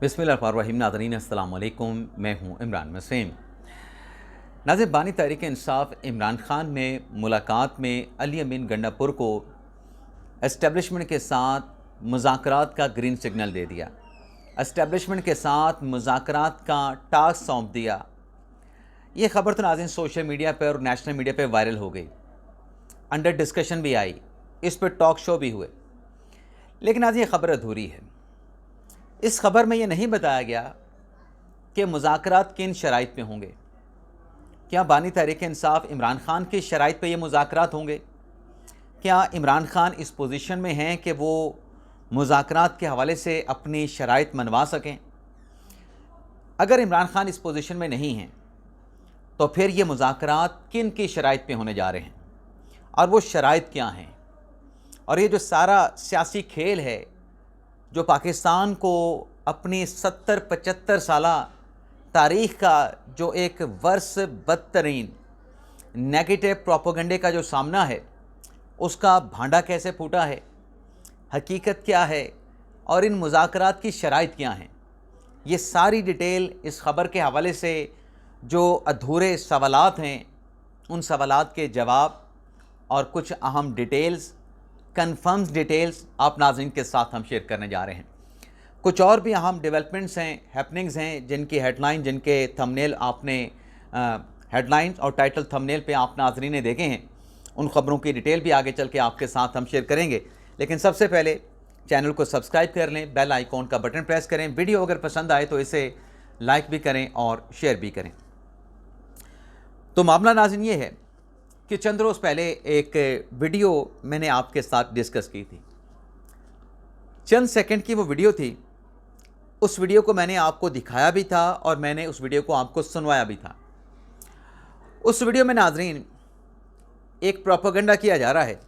बिस्मिल्लाहिर्रहमानिर्रहीम। नाज़रीन अस्सलाम वालेकुम, मैं हूँ इमरान वसीम। नाज़रीन, बानी तहरीक इंसाफ इमरान खान ने मुलाकात में अली अमीन गंडापुर को एस्टेब्लिशमेंट के साथ मुज़ाकरात का ग्रीन सिग्नल दे दिया, एस्टेब्लिशमेंट के साथ मुज़ाकरात का टास्क सौंप दिया। ये ख़बर तो नाज़रीन सोशल मीडिया पर और नेशनल मीडिया पर वायरल हो गई, अंडर डिस्कशन भी आई, इस पर टॉक शो भी हुए। लेकिन आज ये ख़बर अधूरी है। इस ख़बर में ये नहीं बताया गया कि मुज़ाकरात किन शराइत पे होंगे। क्या बानी तहरीक इंसाफ इमरान खान की शराइत पे ये मुज़ाकरात होंगे? क्या इमरान खान इस पोजीशन में हैं कि वो मुज़ाकरात के हवाले से अपनी शराइत मनवा सकें? अगर इमरान खान इस पोजीशन में नहीं हैं तो फिर ये मुज़ाकरात किन की शराइत पे होने जा रहे हैं और वो शराइत क्या हैं? और ये जो सारा सियासी खेल है जो पाकिस्तान को अपनी 70-75 साला तारीख़ का जो एक वर्ष बदतरीन नेगेटिव प्रोपेगेंडे का जो सामना है, उसका भांडा कैसे फूटा है, हकीकत क्या है और इन मुज़ाकरात की शराइत क्या हैं, ये सारी डिटेल इस ख़बर के हवाले से जो अधूरे सवालात हैं, उन सवालात के जवाब और कुछ अहम डिटेल्स, कन्फर्म्स डिटेल्स आप नाज़रीन के साथ हम शेयर करने जा रहे हैं। कुछ और भी अहम डेवलपमेंट्स हैं, हैपनिंग्स हैं, जिनकी हेडलाइन, जिनके थंबनेल आपने हेडलाइंस और टाइटल थंबनेल पे आप नाज़रीन ने देखे हैं, उन ख़बरों की डिटेल भी आगे चल के आपके साथ हम शेयर करेंगे। लेकिन सबसे पहले चैनल को सब्सक्राइब कर लें, बेल आइकॉन का बटन प्रेस करें, वीडियो अगर पसंद आए तो इसे लाइक भी करें और शेयर भी करें। तो मामला नाज़रीन ये है कि चंद रोज़ पहले एक वीडियो मैंने आपके साथ डिस्कस की थी। चंद सेकंड की वो वीडियो थी। उस वीडियो को मैंने आपको दिखाया भी था और मैंने उस वीडियो को आपको सुनवाया भी था। उस वीडियो में नाज़रीन एक प्रोपेगेंडा किया जा रहा है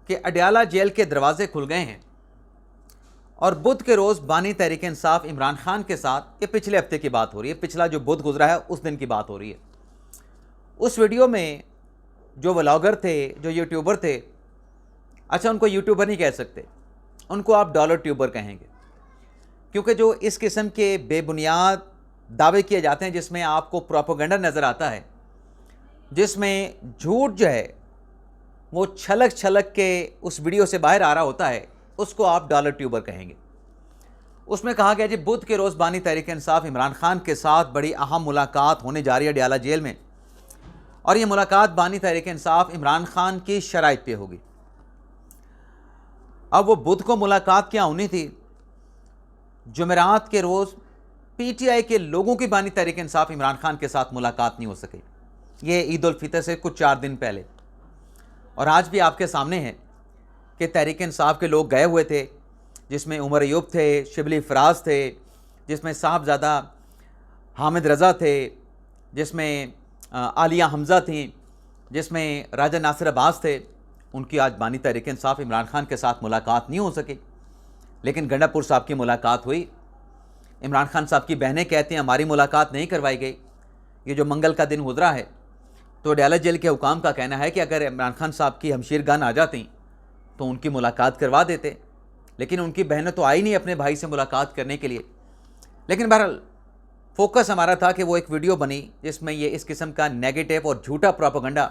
कि अडयाला जेल के दरवाजे खुल गए हैं और बुध के रोज़ बानी तहरीक इंसाफ इमरान खान के साथ, ये पिछले हफ्ते की बात हो रही है, पिछला जो बुध गुजरा है उस दिन की बात हो रही है। उस वीडियो में जो व्लॉगर थे, जो यूट्यूबर थे, अच्छा उनको यूट्यूबर नहीं कह सकते, उनको आप डॉलर ट्यूबर कहेंगे, क्योंकि जो इस किस्म के बेबुनियाद दावे किए जाते हैं जिसमें आपको प्रोपेगेंडा नज़र आता है, जिसमें झूठ जो है वो छलक छलक के उस वीडियो से बाहर आ रहा होता है, उसको आप डॉलर ट्यूबर कहेंगे। उसमें कहा गया जी बुध के रोज़ बानी तहरीक इंसाफ इमरान खान के साथ बड़ी अहम मुलाकात होने जा रही है अडयाला जेल में, और ये मुलाकात बानी तहरीक इंसाफ इमरान खान की शराइत पे होगी। अब वो बुध को मुलाकात क्या होनी थी, जुमेरात के रोज़ पीटीआई के लोगों की बानी तहरीक इंसाफ इमरान खान के साथ मुलाकात नहीं हो सकी। ये ईद उल फितर से कुछ 4 दिन पहले, और आज भी आपके सामने है कि तहरीक इंसाफ के लोग गए हुए थे, जिसमें उमर अयूब थे, शिबली फराज थे, जिसमें साहबजादा हामिद रज़ा थे, जिसमें आलिया हमज़ा थी, जिसमें राजा नासिर अब्बास थे। उनकी आज बानी तहरीक इंसाफ इमरान खान के साथ मुलाकात नहीं हो सकी। लेकिन गंडापुर साहब की मुलाकात हुई। इमरान खान साहब की बहनें कहती हैं हमारी मुलाकात नहीं करवाई गई। ये जो मंगल का दिन गुजरा है तो अडयाला जेल के हुकाम का कहना है कि अगर इमरान खान साहब की हमशीरगान आ जाती तो उनकी मुलाकात करवा देते, लेकिन उनकी बहनें तो आई नहीं अपने भाई से मुलाकात करने के लिए। लेकिन बहरहाल फोकस हमारा था कि वो एक वीडियो बनी जिसमें ये इस किस्म का नेगेटिव और झूठा प्रोपेगेंडा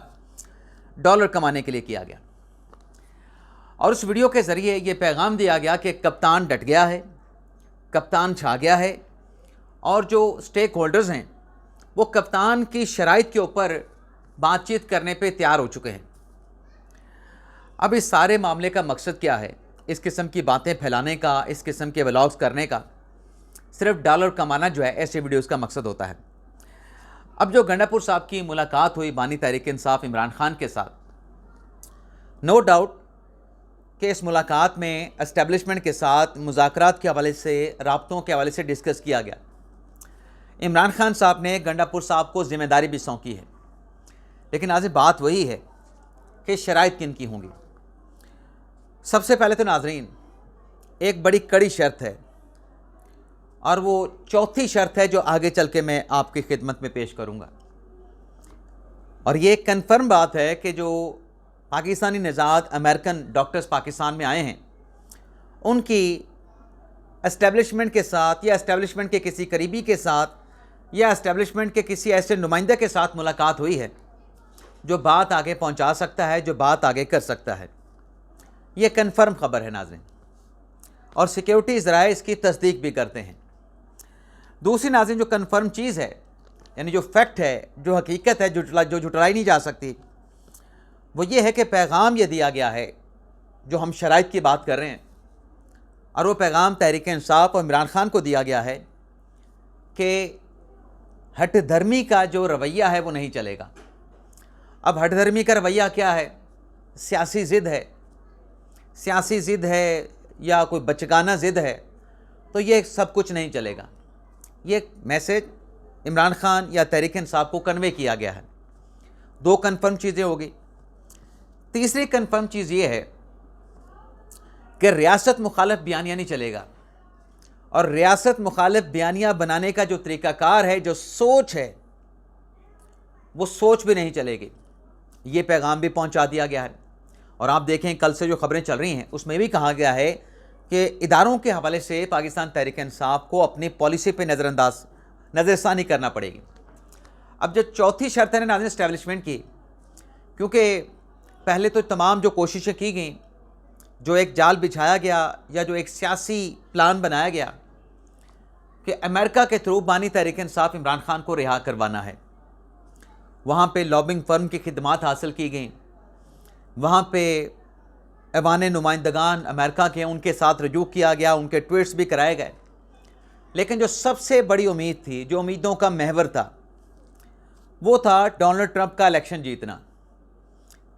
डॉलर कमाने के लिए किया गया, और उस वीडियो के ज़रिए ये पैगाम दिया गया कि कप्तान डट गया है, कप्तान छा गया है, और जो स्टेक होल्डर्स हैं वो कप्तान की शराइत के ऊपर बातचीत करने पे तैयार हो चुके हैं। अब इस सारे मामले का मकसद क्या है? इस किस्म की बातें फैलाने का, इस किस्म के व्लॉग्स करने का, सिर्फ डॉलर कमाना जो है ऐसे वीडियोस का मकसद होता है। अब जो गंडापुर साहब की मुलाकात हुई बानी तहरीक इंसाफ इमरान खान के साथ, नो डाउट कि इस मुलाकात में एस्टेब्लिशमेंट के साथ मुज़ाकरात के हवाले से, राब्तों के हवाले से डिस्कस किया गया। इमरान खान साहब ने गंडापुर साहब को ज़िम्मेदारी भी सौंपी है। लेकिन आज बात वही है कि शराइत किन की होंगी। सबसे पहले तो नाजरीन एक बड़ी कड़ी शर्त है, और वो चौथी शर्त है जो आगे चल के मैं आपकी खिदमत में पेश करूँगा। और ये कन्फर्म बात है कि जो पाकिस्तानी निज़ात अमेरिकन डॉक्टर्स पाकिस्तान में आए हैं, उनकी एस्टेब्लिशमेंट के साथ या एस्टेब्लिशमेंट के किसी करीबी के साथ या एस्टेब्लिशमेंट के किसी ऐसे नुमाइंदे के साथ मुलाकात हुई है जो बात आगे पहुंचा सकता है, जो बात आगे कर सकता है। ये कन्फर्म खबर है नाज़रीन, और सिक्योरिटी ज़राए इसकी तस्दीक भी करते हैं। दूसरी नाज़रीन जो कन्फर्म चीज़ है, यानी जो फैक्ट है, जो हकीकत है, जो झुटलाई नहीं जा सकती, वो ये है कि पैगाम ये दिया गया है, जो हम शराइत की बात कर रहे हैं, और वो पैगाम तहरीक इंसाफ और इमरान खान को दिया गया है कि हट धर्मी का जो रवैया है वो नहीं चलेगा। अब हट धर्मी का रवैया क्या है? सियासी ज़िद है, सियासी ज़िद है या कोई बचगाना ज़िद है, तो ये सब कुछ नहीं चलेगा। ये मैसेज इमरान खान या तहरीक इंसाफ को कन्वे किया गया है। दो कन्फर्म चीज़ें होगी। तीसरी कन्फर्म चीज़ ये है कि रियासत मुखालिफ बयानिया नहीं चलेगा, और रियासत मुखालिफ बयानिया बनाने का जो तरीक़ाकार है, जो सोच है, वो सोच भी नहीं चलेगी। ये पैगाम भी पहुंचा दिया गया है। और आप देखें कल से जो खबरें चल रही हैं उसमें भी कहा गया है कि इदारों के हवाले से पाकिस्तान तहरीक इंसाफ को अपनी पॉलिसी पे नज़रसानी करना पड़ेगी। अब जो चौथी शर्त है नाज़रीन एस्टेब्लिशमेंट की, क्योंकि पहले तो तमाम जो कोशिशें की गई, जो एक जाल बिछाया गया या जो एक सियासी प्लान बनाया गया कि अमेरिका के थ्रू बानी तहरीक इंसाफ इमरान खान को रिहा करवाना है, वहाँ पे लॉबिंग फर्म की खिदमात हासिल की गई, वहाँ पे ऐवान नुमाइंदगान अमेरिका के उनके साथ रजू किया गया, उनके ट्वीट्स भी कराए गए। लेकिन जो सबसे बड़ी उम्मीद थी, जो उम्मीदों का महवर था, वो था डोनाल्ड ट्रंप का इलेक्शन जीतना।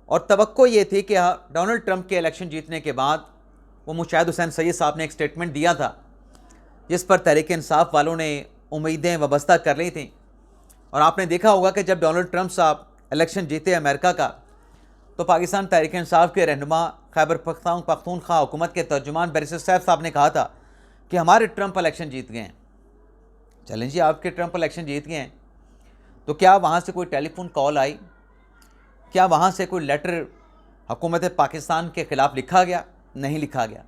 और तवक्को ये थी कि डोनाल्ड ट्रंप के इलेक्शन जीतने के बाद वो मुशाहिद हुसैन सैयद साहब ने एक स्टेटमेंट दिया था जिस पर तहरीक इंसाफ वालों ने उम्मीदें वाबस्ता कर ली थी। और आपने देखा होगा कि जब डोनाल्ड ट्रंप साहब इलेक्शन जीते अमेरिका का, तो पाकिस्तान तहरीक इंसाफ के रहनुमा खैबर पख्तूनख्वा हुकूमत के तर्जुमान बैरिस्टर सैफ साहब ने कहा था कि हमारे ट्रंप इलेक्शन जीत गए हैं। चलें जी, आपके ट्रंप इलेक्शन जीत गए हैं, तो क्या वहाँ से कोई टेलीफोन कॉल आई? क्या वहाँ से कोई लेटर हुकूमत पाकिस्तान के ख़िलाफ़ लिखा गया? नहीं लिखा गया।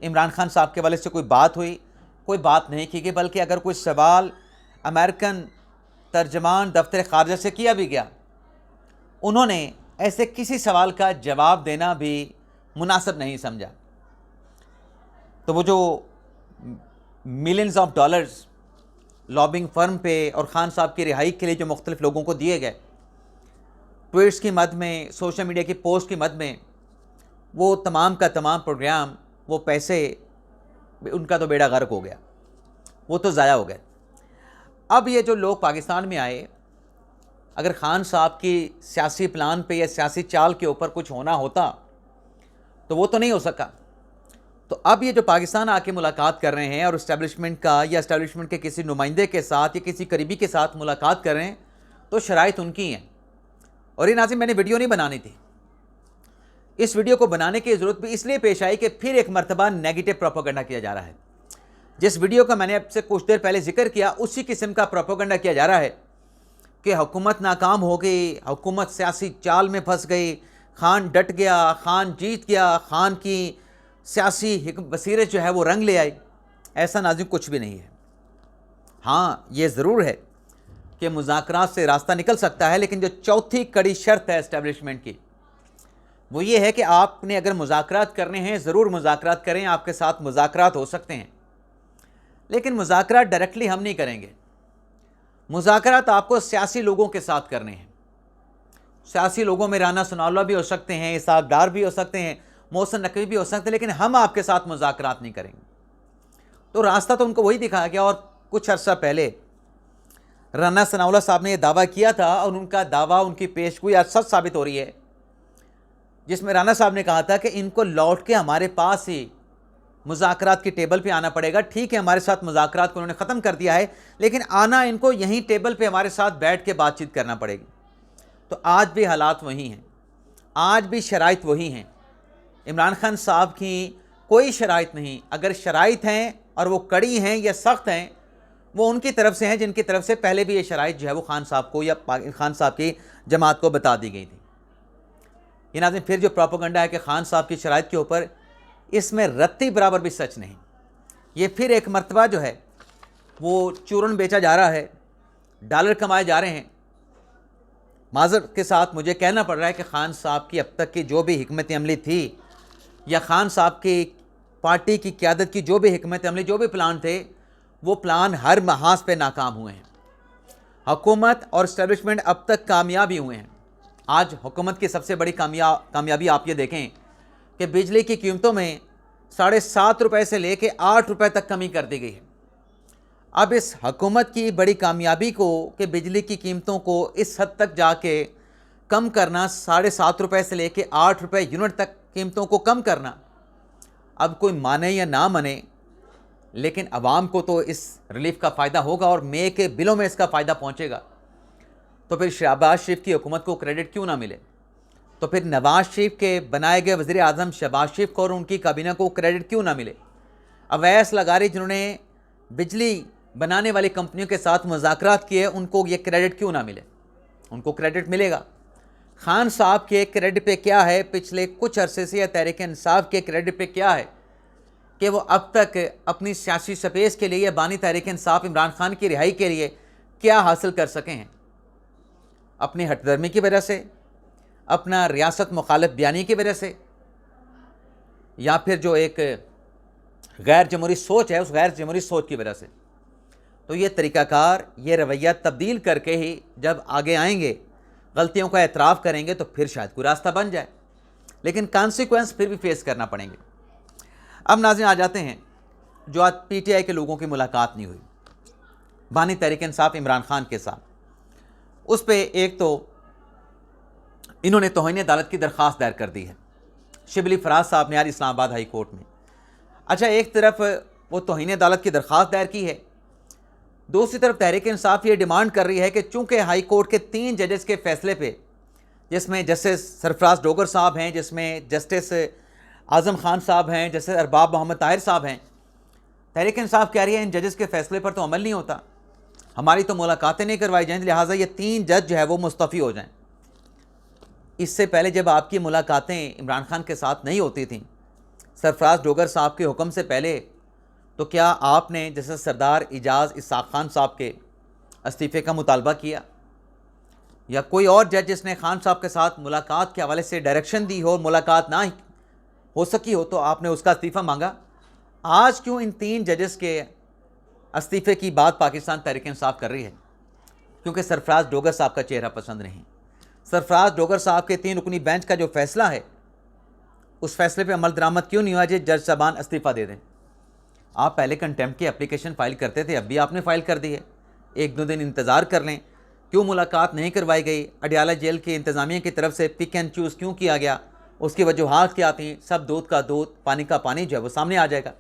इमरान खान साहब के वाले से कोई बात हुई? कोई बात नहीं की गई। बल्कि अगर कोई सवाल अमेरिकन तर्जमान दफ्तर ख़ारजा से किया भी गया, उन्होंने ऐसे किसी सवाल का जवाब देना भी मुनासिब नहीं समझा। तो वो जो millions of dollars lobbying firm पे और खान साहब की रिहाई के लिए जो मुख्तलिफ लोगों को दिए गए, ट्वीट्स की मद में, सोशल मीडिया की पोस्ट की मद में, वो तमाम का तमाम प्रोग्राम, वो पैसे, उनका तो बेड़ा गर्क हो गया, वो तो ज़ाया हो गए। अब ये जो लोग पाकिस्तान में आए, अगर खान साहब की सियासी प्लान पे या सियासी चाल के ऊपर कुछ होना होता तो वो तो नहीं हो सका। तो अब ये जो पाकिस्तान आके मुलाकात कर रहे हैं और इस्टेब्लिशमेंट का या इस्टेब्लिशमेंट के किसी नुमाइंदे के साथ या किसी करीबी के साथ मुलाकात कर रहे हैं, तो शराइत उनकी हैं। और ये नाज़रीन मैंने वीडियो नहीं बनानी थी, इस वीडियो को बनाने की ज़रूरत भी इसलिए पेश आई कि फिर एक मरतबा नेगेटिव प्रोपेगेंडा किया जा रहा है। जिस वीडियो का मैंने आपसे कुछ देर पहले जिक्र किया, उसी किस्म का प्रोपेगेंडा किया जा रहा है कि हुकूमत नाकाम हो गई, हुकूमत सियासी चाल में फंस गई, खान डट गया, खान जीत गया, खान की सियासी बसीरत जो है वो रंग ले आई। ऐसा नाज़रीन कुछ भी नहीं है। हाँ, ये ज़रूर है कि मुज़ाकरात से रास्ता निकल सकता है, लेकिन जो चौथी कड़ी शर्त है एस्टेब्लिशमेंट की, वो ये है कि आपने अगर मुज़ाकरात करने हैं, ज़रूर मुज़ाकरात करें, आपके साथ मुज़ाकरात हो सकते हैं, लेकिन मुज़ाकरात डायरेक्टली हम नहीं करेंगे। मुज़ाकरात आपको सियासी लोगों के साथ करने हैं। सियासी लोगों में राना सनाउल्लाह भी हो सकते हैं, इसाक डार भी हो सकते हैं, मोहसिन नकवी भी हो सकते हैं, लेकिन हम आपके साथ मुज़ाकरात नहीं करेंगे। तो रास्ता तो उनको वही दिखाया गया। और कुछ अर्सा पहले राना सनाउल्लाह साहब ने यह दावा किया था, और उनका दावा, उनकी पेशगोई आज सच साबित हो रही है, जिसमें राना साहब ने कहा था कि इनको लौट के हमारे पास ही मुज़ाकरात की टेबल पे आना पड़ेगा। ठीक है, हमारे साथ मुज़ाकरात को उन्होंने ख़त्म कर दिया है, लेकिन आना इनको यहीं टेबल पे हमारे साथ बैठ के बातचीत करना पड़ेगी। तो आज भी हालात वही हैं, आज भी शराइत वही हैं। इमरान खान साहब की कोई शराइत नहीं। अगर शराइत हैं और वो कड़ी हैं या सख्त हैं, वो उनकी तरफ से हैं जिनकी तरफ से पहले भी ये शराइत जो है वो खान साहब को या खान साहब की जमात को बता दी गई थी। ये नाज़रीन फिर जो प्रोपेगेंडा है कि खान साहब की शराइत के ऊपर, इसमें रत्ती बराबर भी सच नहीं। ये फिर एक मर्तबा जो है वो चूरन बेचा जा रहा है, डॉलर कमाए जा रहे हैं। माज़रत के साथ मुझे कहना पड़ रहा है कि खान साहब की अब तक की जो भी हिकमत अमली थी, या खान साहब की पार्टी की क़यादत की जो भी हिकमत अमली, जो भी प्लान थे, वो प्लान हर महाज पे नाकाम हुए हैं। हुकूमत और इस्टेब्लिशमेंट अब तक कामयाब ही हुए हैं। आज हुकूमत की सबसे बड़ी कामयाबी आप ये देखें कि बिजली की कीमतों में 7.5 रुपये से लेके 8 रुपये तक कमी कर दी गई है। अब इस हुकूमत की बड़ी कामयाबी को कि बिजली की कीमतों को इस हद तक जाके कम करना, 7.5 रुपये से लेके 8 रुपये यूनिट तक कीमतों को कम करना, अब कोई माने या ना माने, लेकिन आवाम को तो इस रिलीफ का फ़ायदा होगा और मई के बिलों में इसका फ़ायदा पहुँचेगा। तो फिर शहबाज शरीफ की हुकूमत को क्रेडिट क्यों ना मिले? तो फिर नवाज शरीफ के बनाए गए वज़ीर आज़म शहबाज शरीफ को और उनकी काबीना को क्रेडिट क्यों ना मिले? अवैस लगारी जिन्होंने बिजली बनाने वाली कंपनियों के साथ मुज़ाकरात किए, उनको ये क्रेडिट क्यों ना मिले? उनको क्रेडिट मिलेगा। खान साहब के क्रेडिट पे क्या है पिछले कुछ अरसे से, या तहरीक इंसाफ के क्रेडिट पे क्या है कि वो अब तक अपनी सियासी स्पेस के लिए, बानी तहरीक इंसाफ इमरान खान की रिहाई के लिए क्या हासिल कर सके हैं? अपनी हटदर्मी की वजह से, अपना रियासत मुखालिफ बयानी की वजह से, या फिर जो एक गैर जमहूरी सोच है उस गैर जमहूरी सोच की वजह से? तो ये तरीक़ाकार, ये रवैया तब्दील करके ही जब आगे आएंगे, गलतियों का एतराफ़ करेंगे, तो फिर शायद कोई रास्ता बन जाए, लेकिन कॉन्सिक्वेंस फिर भी फेस करना पड़ेंगे। अब नाज़रीन आ जाते हैं, जो आज PTI के लोगों की मुलाकात नहीं हुई बानी तहरीक इंसाफ इमरान खान के साथ, उस पर एक तो इन्होंने तौहीन अदालत की दरख्वास्त दायर कर दी है शिबली फराज साहब ने आज इस्लामाबाद हाई कोर्ट में। अच्छा, एक तरफ वो तौहीन अदालत की दरख्वास्त दायर की है, दूसरी तरफ तहरीक इंसाफ ये डिमांड कर रही है कि चूँकि हाई कोर्ट के 3 जजेस के फैसले पे, जिसमें जस्टिस सरफराज डोगर साहब हैं, जिसमें जस्टिस आज़म खान साहब हैं, जस्टिस अरबाब मोहम्मद ताहिर साहब हैं, तहरीक इंसाफ कह रही है इन जजेस के फैसले पर तो अमल नहीं होता, हमारी तो मुलाकातें नहीं करवाई जाएँ, लिहाजा ये 3 जज जो है वो मुस्तफ़ी हो जाएँ। इससे पहले जब आपकी मुलाकातें इमरान खान के साथ नहीं होती थीं, सरफराज डोगर साहब के हुक्म से पहले, तो क्या आपने जैसे सरदार इजाज़ इसाक खान साहब के इस्तीफ़े का मुतालबा किया, या कोई और जज जिसने खान साहब के साथ मुलाकात के हवाले से डायरेक्शन दी हो और मुलाकात ना हो सकी हो तो आपने उसका इस्तीफ़ा मांगा? आज क्यों इन 3 जजेस के इस्तीफ़े की बात पाकिस्तान तहरीक इंसाफ कर रही है? क्योंकि सरफराज डोगर साहब का चेहरा पसंद नहीं। सरफराज डोगर साहब के 3 रुकनी बेंच का जो फैसला है, उस फैसले पे अमल दरामद क्यों नहीं हुआ जो जज साहबान इस्तीफ़ा दे दें? आप पहले कंटेम्प्ट की एप्लीकेशन फ़ाइल करते थे, अब भी आपने फ़ाइल कर दी है। 1-2 दिन इंतज़ार कर लें। क्यों मुलाकात नहीं करवाई गई? अडियाला जेल की इंतज़ामिया की तरफ से पिक एंड चूज़ क्यों किया गया? उसकी वजूहात क्या थी? सब दूध का दूध पानी का पानी जो है वो सामने आ जाएगा।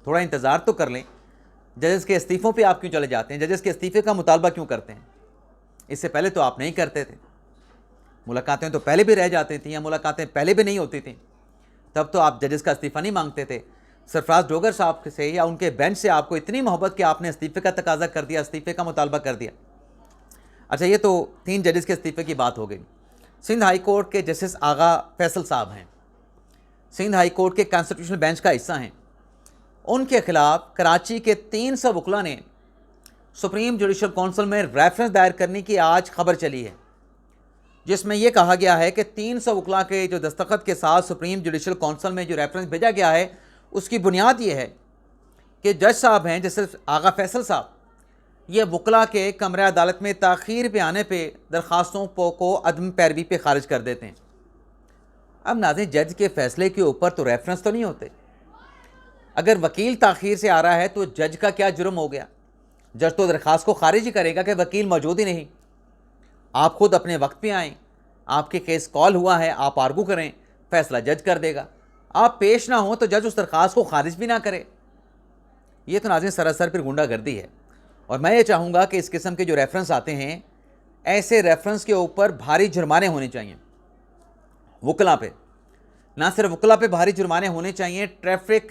थोड़ा इंतज़ार तो कर लें। जजेस के इस्तीफ़ों पे आप क्यों चले जाते हैं? जजेस के इस्तीफ़े का मुतालबा क्यों करते हैं? इससे पहले तो आप नहीं करते थे। मुलाकातें तो पहले भी रह जाती थी, या मुलाकातें पहले भी नहीं होती थी, तब तो आप जजेस का इस्तीफ़ा नहीं मांगते थे। सरफराज डोगर साहब से या उनके बेंच से आपको इतनी मोहब्बत कि आपने इस्तीफ़े का तकाजा कर दिया, इस्तीफ़े का मुतालबा कर दिया। अच्छा, ये तो 3 जजेस के इस्तीफ़े की बात हो गई। सिंध हाई कोर्ट के जस्टिस आगा फैसल साहब हैं, सिंध हाई कोर्ट के कॉन्स्टिट्यूशनल बेंच का हिस्सा हैं। उनके खिलाफ कराची के 300 वकला ने सुप्रीम जुडिशल काउंसिल में रेफरेंस दायर करने की आज खबर चली है, जिसमें यह कहा गया है कि 300 वकला के जो दस्तखत के साथ सुप्रीम जुडिशल काउंसिल में जो रेफरेंस भेजा गया है, उसकी बुनियाद ये है कि जज साहब हैं जैसे आगा फैसल साहब, ये वकला के कमरे अदालत में ताख़ीर पे आने पे दरख्वास्तों को अदम पैरवी पे खारिज कर देते हैं। अब नाज़रीन, जज के फ़ैसले के ऊपर तो रेफरेंस तो नहीं होते। अगर वकील ताख़ीर से आ रहा है तो जज का क्या जुर्म हो गया? जज तो दरख्वास्त को खारिज ही करेगा कि वकील मौजूद ही नहीं। आप खुद अपने वक्त पे आएँ, आपके केस कॉल हुआ है, आप आर्गू करें, फ़ैसला जज कर देगा। आप पेश ना हो तो जज उस दरख्वास्त को खारिज भी ना करे। ये तो नाज़रीन सरासर फिर गुंडागर्दी है। और मैं ये चाहूँगा कि इस किस्म के जो रेफरेंस आते हैं, ऐसे रेफरेंस के ऊपर भारी जुर्माने होने चाहिए वकला पे। ना सिर्फ वकला पे भारी जुर्माने होने चाहिए, ट्रैफिक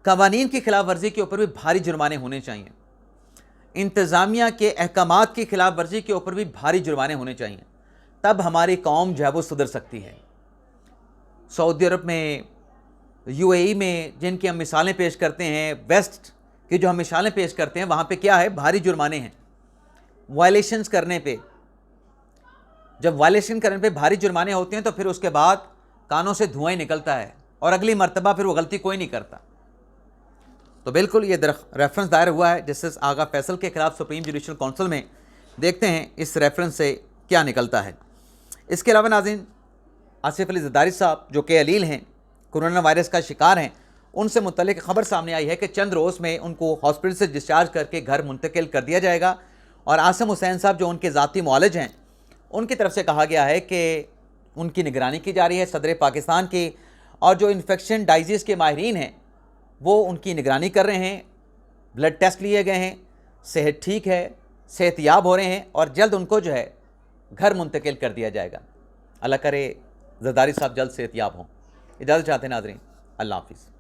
कवानीन की खिलाफ वर्जी के ऊपर भी भारी जुर्माने होने चाहिए, इंतज़ामिया के अहकामात की खिलाफ वर्जी के ऊपर भी भारी जुर्माने होने चाहिए। तब हमारी कौम जो है वो सुधर सकती है। सऊदी अरब में यूएई में जिनकी हम मिसालें पेश करते हैं, वेस्ट की जो हम मिसालें पेश करते हैं, वहाँ पे क्या है, भारी जुर्माने हैं वायलेशंस करने पे। जब वायलेशन करने पे भारी जुर्माने होते हैं तो फिर उसके बाद कानों से धुआं ही निकलता है और अगली मर्तबा फिर वो गलती कोई नहीं करता। तो बिल्कुल ये रेफरेंस दायर हुआ है जस्टिस आगा फैसल के खिलाफ सुप्रीम जुडिशल काउंसिल में। देखते हैं इस रेफरेंस से क्या निकलता है। इसके अलावा नाज़रीन, आसिफ अली ज़रदारी साहब जो कि अलील हैं, कोरोना वायरस का शिकार हैं, उनसे मुतल्लिक खबर सामने आई है कि चंद रोज़ में उनको हॉस्पिटल से डिस्चार्ज करके घर मुंतकिल कर दिया जाएगा। और आसिम हुसैन साहब जो उनके ज़ाती मुआलिज हैं, उनकी तरफ से कहा गया है कि उनकी निगरानी की जा रही है सदर पाकिस्तान की, और जो इन्फेक्शन डाइजीज़ के माहिरीन हैं वो उनकी निगरानी कर रहे हैं। ब्लड टेस्ट लिए गए हैं, सेहत ठीक है, सेहतयाब हो रहे हैं और जल्द उनको जो है घर मुंतकिल कर दिया जाएगा। अल्लाह करे ज़रदारी साहब जल्द सेहतयाब हों। इजाज़त चाहते हैं नाज़रीन, अल्लाह हाफ़िज़।